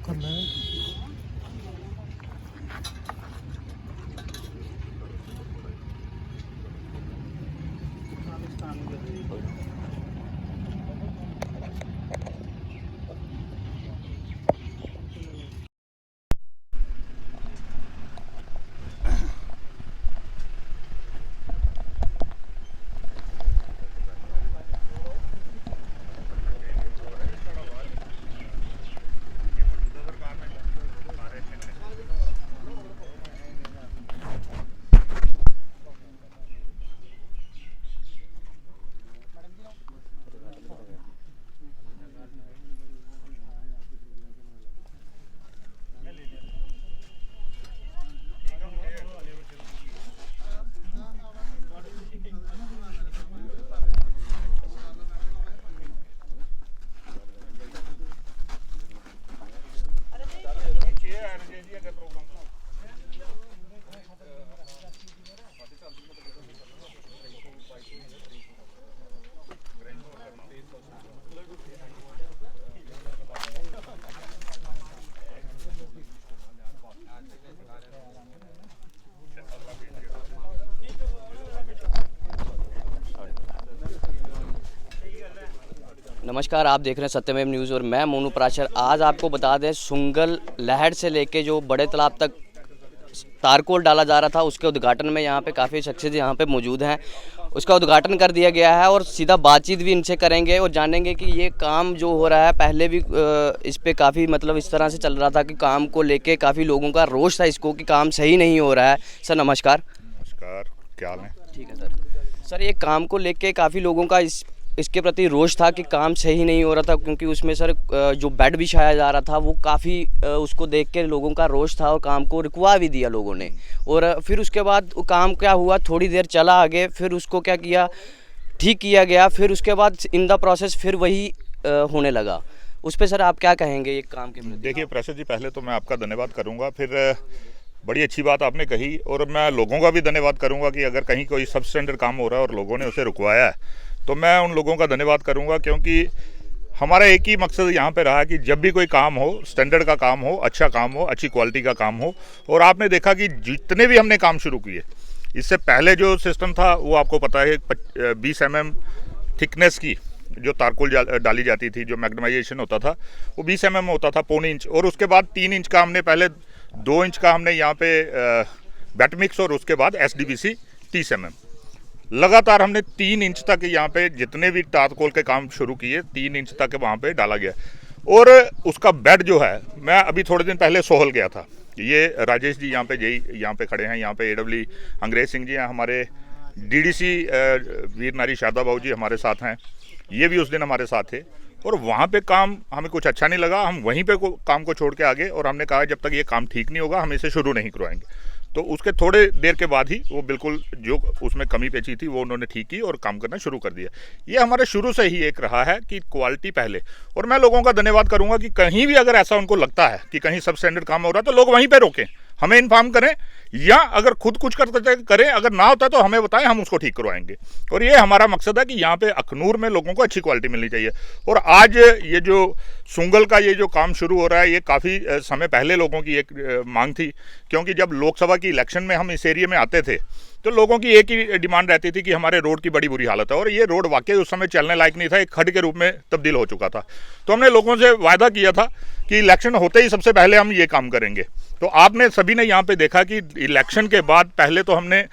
करना है। नमस्कार, आप देख रहे हैं सत्यमेव न्यूज़ और मैं मोनू प्राचर। आज आपको बता दें, सुंगल लहर से लेके जो बड़े तालाब तक तारकोल डाला जा रहा था, उसके उद्घाटन में यहाँ पे काफ़ी शख्सियत यहाँ पे मौजूद हैं। उसका उद्घाटन कर दिया गया है और सीधा बातचीत भी इनसे करेंगे और जानेंगे कि ये काम जो हो रहा है, पहले भी इस पे काफ़ी मतलब इस तरह से चल रहा था कि काम को लेके काफ़ी लोगों का रोष था इसको कि काम सही नहीं हो रहा है। सर नमस्कार। नमस्कार, क्या हाल है? ठीक है सर। सर ये काम को लेके काफ़ी लोगों का इसके प्रति रोष था कि काम सही नहीं हो रहा था, क्योंकि उसमें सर जो बेड बिछाया जा रहा था वो काफ़ी उसको देख के लोगों का रोष था और काम को रुकवा भी दिया लोगों ने। और फिर उसके बाद काम क्या हुआ, थोड़ी देर चला आगे, फिर उसको क्या किया, ठीक किया गया, फिर उसके बाद इन द प्रोसेस फिर वही होने लगा। उस पर सर आप क्या कहेंगे ये काम के प्रति? देखिए प्रसाद जी, पहले तो मैं आपका धन्यवाद करूंगा, फिर बड़ी अच्छी बात आपने कही और मैं लोगों का भी धन्यवाद करूंगा कि अगर कहीं कोई सब स्टैंडर्ड काम हो रहा है और लोगों ने उसे रुकवाया है तो मैं उन लोगों का धन्यवाद करूंगा, क्योंकि हमारा एक ही मकसद यहाँ पे रहा कि जब भी कोई काम हो, स्टैंडर्ड का काम हो, अच्छा काम हो, अच्छी क्वालिटी का काम हो। और आपने देखा कि जितने भी हमने काम शुरू किए, इससे पहले जो सिस्टम था वो आपको पता है 20 mm थिकनेस की जो तारकोल डाली जाती थी, जो मैग्नेटाइजेशन होता था वो 20 mm होता था, 1.25 इंच। और उसके बाद 3 इंच का हमने, पहले 2 इंच का हमने यहाँ पे बैट मिक्स और उसके बाद SDBC 30 mm। लगातार हमने 3 इंच तक यहाँ पे जितने भी तारकोल के काम शुरू किए, 3 इंच तक वहाँ पे डाला गया। और उसका बेड जो है, मैं अभी थोड़े दिन पहले सोहल गया था। ये राजेश जी यहाँ पे यहाँ पे खड़े हैं, यहाँ पे AW अंग्रेज सिंह जी हैं, हमारे DDC वीर नारी शारदा बहू जी हमारे साथ हैं, ये भी उस दिन हमारे साथ थे। और वहाँ पे काम हमें कुछ अच्छा नहीं लगा, हम वहीं पे काम को छोड़ के आ गए और हमने कहा जब तक ये काम ठीक नहीं होगा हम इसे शुरू नहीं करवाएंगे। तो उसके थोड़े देर के बाद ही वो बिल्कुल जो उसमें कमी पेची थी वो उन्होंने ठीक की और काम करना शुरू कर दिया। ये हमारे शुरू से ही एक रहा है कि क्वालिटी पहले। और मैं लोगों का धन्यवाद करूंगा कि कहीं भी अगर ऐसा उनको लगता है कि कहीं सब स्टैंडर्ड काम हो रहा है तो लोग वहीं पे रोकें, हमें इन्फॉर्म करें, या अगर खुद कुछ करते करें, अगर ना होता तो हमें बताएं, हम उसको ठीक करवाएंगे। और ये हमारा मकसद है कि यहाँ पे अखनूर में लोगों को अच्छी क्वालिटी मिलनी चाहिए। और आज ये जो सुंगल का ये जो काम शुरू हो रहा है, ये काफ़ी समय पहले लोगों की एक मांग थी, क्योंकि जब लोकसभा की इलेक्शन में हम इस एरिया में आते थे तो लोगों की एक ही डिमांड रहती थी कि हमारे रोड की बड़ी बुरी हालत है। और ये रोड वाकई उस समय चलने लायक नहीं था, एक खड्ड के रूप में तब्दील हो चुका था। तो हमने लोगों से वायदा किया था कि इलेक्शन होते ही सबसे पहले हम ये काम करेंगे। तो आपने सभी ने यहाँ पे देखा कि इलेक्शन के बाद पहले तो हमने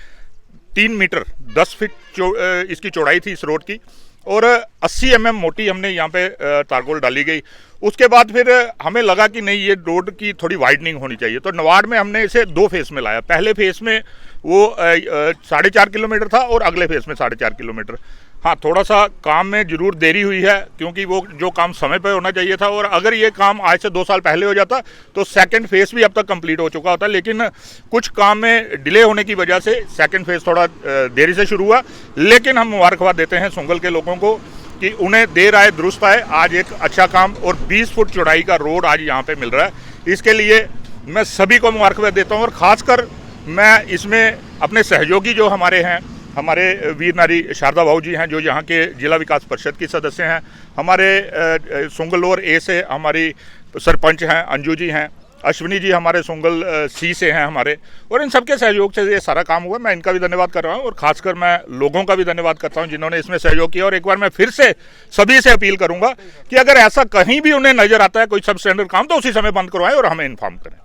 3 मीटर 10 फीट इसकी चौड़ाई थी इस रोड की, और 80 mm मोटी हमने यहाँ पे तारकोल डाली गई। उसके बाद फिर हमें लगा कि नहीं, ये रोड की थोड़ी वाइडनिंग होनी चाहिए, तो नवाड़ में हमने इसे 2 फेस में लाया। पहले फेस में वो 4.5 किलोमीटर था और अगले फेस में 4.5 किलोमीटर। हाँ, थोड़ा सा काम में जरूर देरी हुई है, क्योंकि वो जो काम समय पर होना चाहिए था, और अगर ये काम आज से 2 साल पहले हो जाता तो सेकंड फेस भी अब तक कंप्लीट हो चुका होता। लेकिन कुछ काम में डिले होने की वजह से सेकंड फेस थोड़ा देरी से शुरू हुआ। लेकिन हम मुबारकबाद देते हैं सुंगल के लोगों को कि उन्हें देर आए दुरुस्त आए, आज एक अच्छा काम और 20 फुट चौड़ाई का रोड आज यहाँ पे मिल रहा है। इसके लिए मैं सभी को मुबारकबाद देता हूँ, और ख़ासकर मैं इसमें अपने सहयोगी जो हमारे हैं, हमारे वीर नारी शारदा बहू जी हैं जो यहाँ के जिला विकास परिषद की सदस्य हैं, हमारे सुंगल और ए से हमारी सरपंच हैं, अंजू जी हैं, अश्विनी जी हमारे सुंगल सी से हैं हमारे, और इन सबके सहयोग से ये सारा काम हुआ। मैं इनका भी धन्यवाद कर रहा हूँ और खासकर मैं लोगों का भी धन्यवाद करता हूँ जिन्होंने इसमें सहयोग किया। और एक बार मैं फिर से सभी से अपील करूँगा कि अगर ऐसा कहीं भी उन्हें नज़र आता है कोई सब स्टैंडर्ड काम, तो उसी समय बंद करवाएं और हमें इन्फॉर्म करें।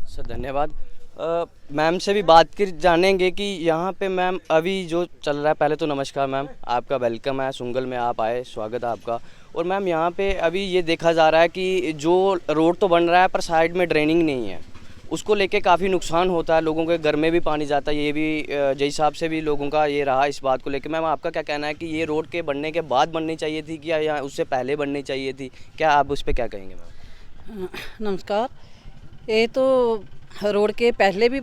सर धन्यवाद। मैम से भी बात कर जानेंगे कि यहाँ पे मैम अभी जो चल रहा है, पहले तो नमस्कार मैम, आपका वेलकम है, सुंगल में आप आए, स्वागत है आपका। और मैम यहाँ पे अभी ये देखा जा रहा है कि जो रोड तो बन रहा है पर साइड में ड्रेनिंग नहीं है, उसको लेके काफ़ी नुकसान होता है, लोगों के घर में भी पानी जाता है। ये भी जय साहब से भी लोगों का ये रहा इस बात को लेके। मैम आपका क्या कहना है कि ये रोड के बनने के बाद बननी चाहिए थी कि या उससे पहले बननी चाहिए थी, क्या आप उस पर क्या कहेंगे मैम? नमस्कार। ये तो रोड के पहले भी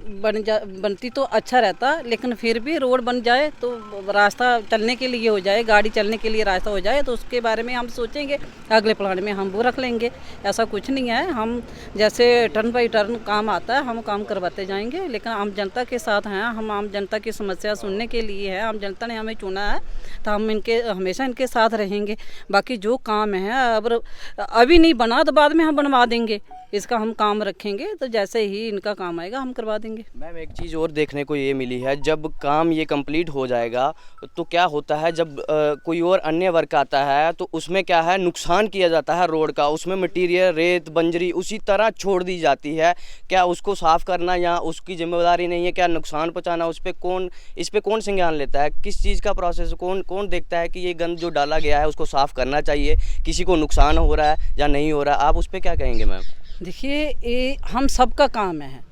बनती तो अच्छा रहता, लेकिन फिर भी रोड बन जाए तो रास्ता चलने के लिए हो जाए, गाड़ी चलने के लिए रास्ता हो जाए, तो उसके बारे में हम सोचेंगे, अगले प्लान में हम वो रख लेंगे। ऐसा कुछ नहीं है, हम जैसे टर्न बाई टर्न काम आता है हम काम करवाते जाएंगे, लेकिन आम जनता के साथ हैं, हम आम जनता की समस्या सुनने के लिए है, आम जनता ने हमें चुना है तो हम इनके हमेशा इनके साथ रहेंगे। बाकी जो काम है अब अभी नहीं बना तो बाद में हम बनवा देंगे, इसका हम काम रखेंगे, तो जैसे ही इनका काम आएगा हम करवा देंगे। मैम एक चीज़ और देखने को ये मिली है, जब काम ये कंप्लीट हो जाएगा तो क्या होता है, जब कोई और अन्य वर्क आता है तो उसमें क्या है, नुकसान किया जाता है रोड का, उसमें मटेरियल रेत बंजरी उसी तरह छोड़ दी जाती है। क्या उसको साफ़ करना या उसकी जिम्मेदारी नहीं है, क्या नुकसान पहुँचाना उस पर इस पर कौन संज्ञान लेता है, किस चीज़ का प्रोसेस कौन देखता है कि ये गंद जो डाला गया है उसको साफ़ करना चाहिए, किसी को नुकसान हो रहा है या नहीं हो रहा है, आप उस पर क्या कहेंगे मैम? देखिए, ये हम सबका काम है,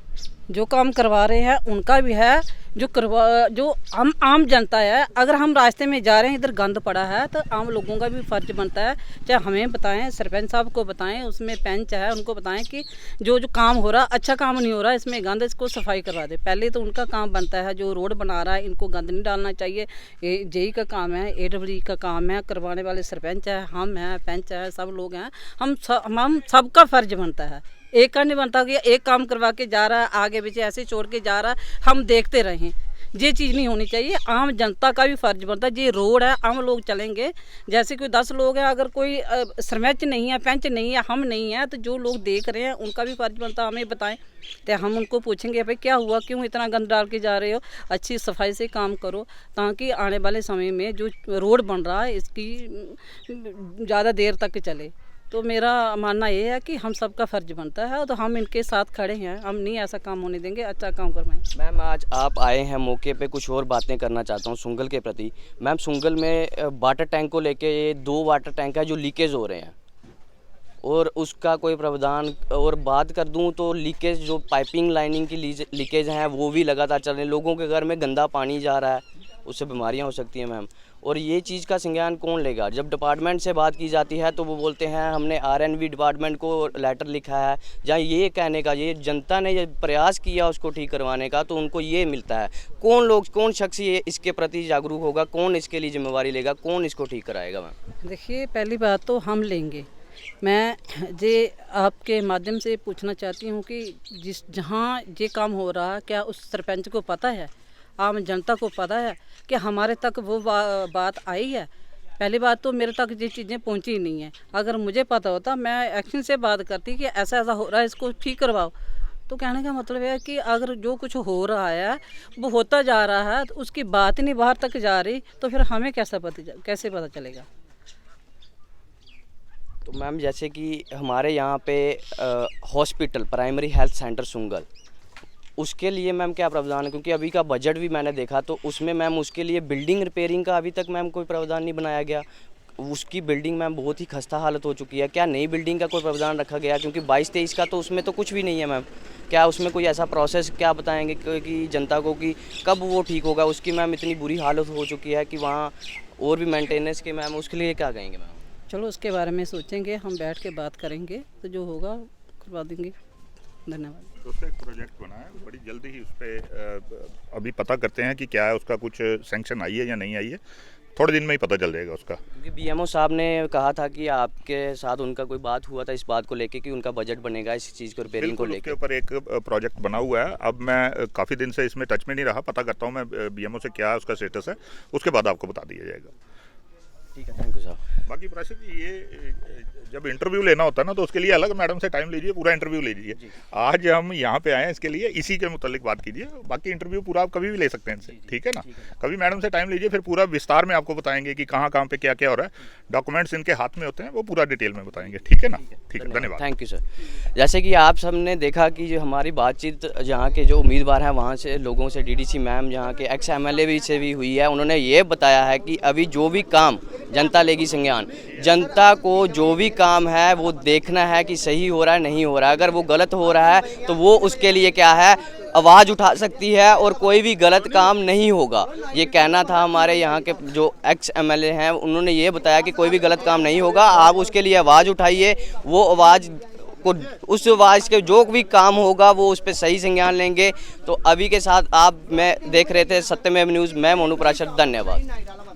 जो काम करवा रहे हैं उनका भी है, जो हम आम जनता है, अगर हम रास्ते में जा रहे हैं इधर गंद पड़ा है तो आम लोगों का भी फर्ज बनता है, चाहे हमें बताएं, सरपंच साहब को बताएं, उसमें पंच है उनको बताएं कि जो काम हो रहा अच्छा काम नहीं हो रहा, इसमें गंद, इसको सफाई करवा दे। पहले तो उनका काम बनता है, जो रोड बना रहा है इनको गंद नहीं डालना चाहिए, जेई का काम है, AWD का काम है, करवाने वाले सरपंच है, हम हैं, पंच है, सब लोग हैं, हम सबका फर्ज बनता है। एक का नहीं बनता कि एक काम करवा के जा रहा है, आगे पीछे ऐसे छोड़ के जा रहा है, हम देखते रहें, ये चीज़ नहीं होनी चाहिए। आम जनता का भी फर्ज बनता है, ये रोड है, आम लोग चलेंगे, जैसे कोई 10 लोग हैं, अगर कोई सरपंच नहीं है, पंच नहीं है, हम नहीं है, तो जो लोग देख रहे हैं उनका भी फर्ज बनता है हमें बताएं, तो हम उनको पूछेंगे भाई क्या हुआ, क्यों इतना गंद डाल के जा रहे हो, अच्छी सफाई से काम करो, ताकि आने वाले समय में जो रोड बन रहा है इसकी ज़्यादा देर तक चले। तो मेरा मानना ये है कि हम सबका फर्ज बनता है, तो हम इनके साथ खड़े हैं, हम नहीं ऐसा काम होने देंगे, अच्छा काम करवाएं। मैम आज आप आए हैं मौके पे, कुछ और बातें करना चाहता हूँ सुंगल के प्रति। मैम सुंगल में वाटर टैंक को लेके ये 2 वाटर टैंक है जो लीकेज हो रहे हैं और उसका कोई प्रावधान, और बात कर दूं तो लीकेज जो पाइपिंग लाइनिंग की लीकेज हैं वो भी लगातार चल रहे हैं, लोगों के घर में गंदा पानी जा रहा है, उससे बीमारियां हो सकती हैं मैम। और ये चीज़ का संज्ञान कौन लेगा? जब डिपार्टमेंट से बात की जाती है तो वो बोलते हैं हमने RNV डिपार्टमेंट को लेटर लिखा है, जहाँ ये कहने का, ये जनता ने ये प्रयास किया उसको ठीक करवाने का, तो उनको ये मिलता है। कौन शख्स ये इसके प्रति जागरूक होगा, कौन इसके लिए जिम्मेवारी लेगा, कौन इसको ठीक कराएगा मैम? देखिए, पहली बात तो हम लेंगे। मैं ये आपके माध्यम से पूछना चाहती हूँ कि जहाँ ये काम हो रहा है, क्या उस सरपंच को पता है, आम जनता को पता है कि हमारे तक वो बात आई है? पहली बात तो मेरे तक ये चीज़ें पहुंची ही नहीं है। अगर मुझे पता होता मैं एक्शन से बात करती कि ऐसा ऐसा हो रहा है, इसको ठीक करवाओ। तो कहने का मतलब है कि अगर जो कुछ हो रहा है वो होता जा रहा है, तो उसकी बात ही नहीं बाहर तक जा रही, तो फिर हमें कैसे पता चलेगा? तो मैम जैसे कि हमारे यहाँ पे hospital primary health centre Sungal, उसके लिए मैम क्या प्रावधान है? क्योंकि अभी का बजट भी मैंने देखा तो उसमें मैम उसके लिए बिल्डिंग रिपेयरिंग का अभी तक मैम कोई प्रावधान नहीं बनाया गया। उसकी बिल्डिंग मैम बहुत ही खस्ता हालत हो चुकी है, क्या नई बिल्डिंग का कोई प्रावधान रखा गया? क्योंकि 22-23 का तो उसमें तो कुछ भी नहीं है मैम। क्या उसमें कोई ऐसा प्रोसेस क्या बताएंगे कि जनता को कि कब वो ठीक होगा? उसकी मैम इतनी बुरी हालत हो चुकी है कि वहाँ और भी मेंटेनेंस के मैम, उसके लिए क्या कहेंगे मैम? चलो उसके बारे में सोचेंगे, हम बैठ के बात करेंगे, तो जो होगा करवा देंगे। धन्यवाद। तो उसका एक प्रोजेक्ट बना है, बड़ी जल्दी ही उस पर अभी पता करते हैं कि क्या है, उसका कुछ सैंक्शन आई है या नहीं आई है, थोड़े दिन में ही पता चल जाएगा उसका। क्योंकि BMO साहब ने कहा था कि आपके साथ उनका कोई बात हुआ था इस बात को लेके कि उनका बजट बनेगा इस चीज़ को रिपेयरिंग को लेके। उसके ऊपर एक प्रोजेक्ट बना हुआ है। अब मैं काफ़ी दिन से इसमें टच में नहीं रहा, पता करता हूँ मैं BMO से क्या उसका स्टेटस है, उसके बाद आपको बता दिया जाएगा। ठीक है, थैंक यू साहब। बाकी प्राशर जी, ये जब इंटरव्यू लेना होता है ना तो उसके लिए अलग मैडम से टाइम लीजिए, पूरा इंटरव्यू लीजिए। आज हम यहाँ पे आए हैं इसके लिए, इसी के मुतालिक बात कीजिए। बाकी इंटरव्यू पूरा आप कभी भी ले सकते हैं इनसे, ठीक है ना। कभी मैडम से टाइम लीजिए, फिर पूरा विस्तार में आपको बताएंगे कि कहाँ कहाँ पे क्या क्या हो रहा है। डॉक्यूमेंट्स इनके हाथ में होते हैं, वो पूरा डिटेल में बताएंगे, ठीक है ना। ठीक है, धन्यवाद। Thank you sir. जैसे कि आप सबने देखा कि जो हमारी बातचीत यहाँ के जो उम्मीदवार हैं वहाँ से लोगों से, डीडीसी मैम यहाँ के एक्स एमएलए भी से भी हुई है, उन्होंने ये बताया है कि अभी जो भी काम जनता लेगी संज्ञान, जनता को जो भी काम है वो देखना है कि सही हो रहा है नहीं हो रहा है। अगर वो गलत हो रहा है तो वो उसके लिए क्या है, आवाज़ उठा सकती है और कोई भी गलत काम नहीं होगा। ये कहना था हमारे यहाँ के जो एक्स एमएलए हैं, उन्होंने ये बताया कि कोई भी गलत काम नहीं होगा, आप उसके लिए आवाज़ उठाइए, वो आवाज़ को, उस आवाज़ के जो भी काम होगा वो उस पर सही संज्ञान लेंगे। तो अभी के साथ आप मैं देख रहे थे सत्यमेव न्यूज़, मैं मोनू पराशर, धन्यवाद।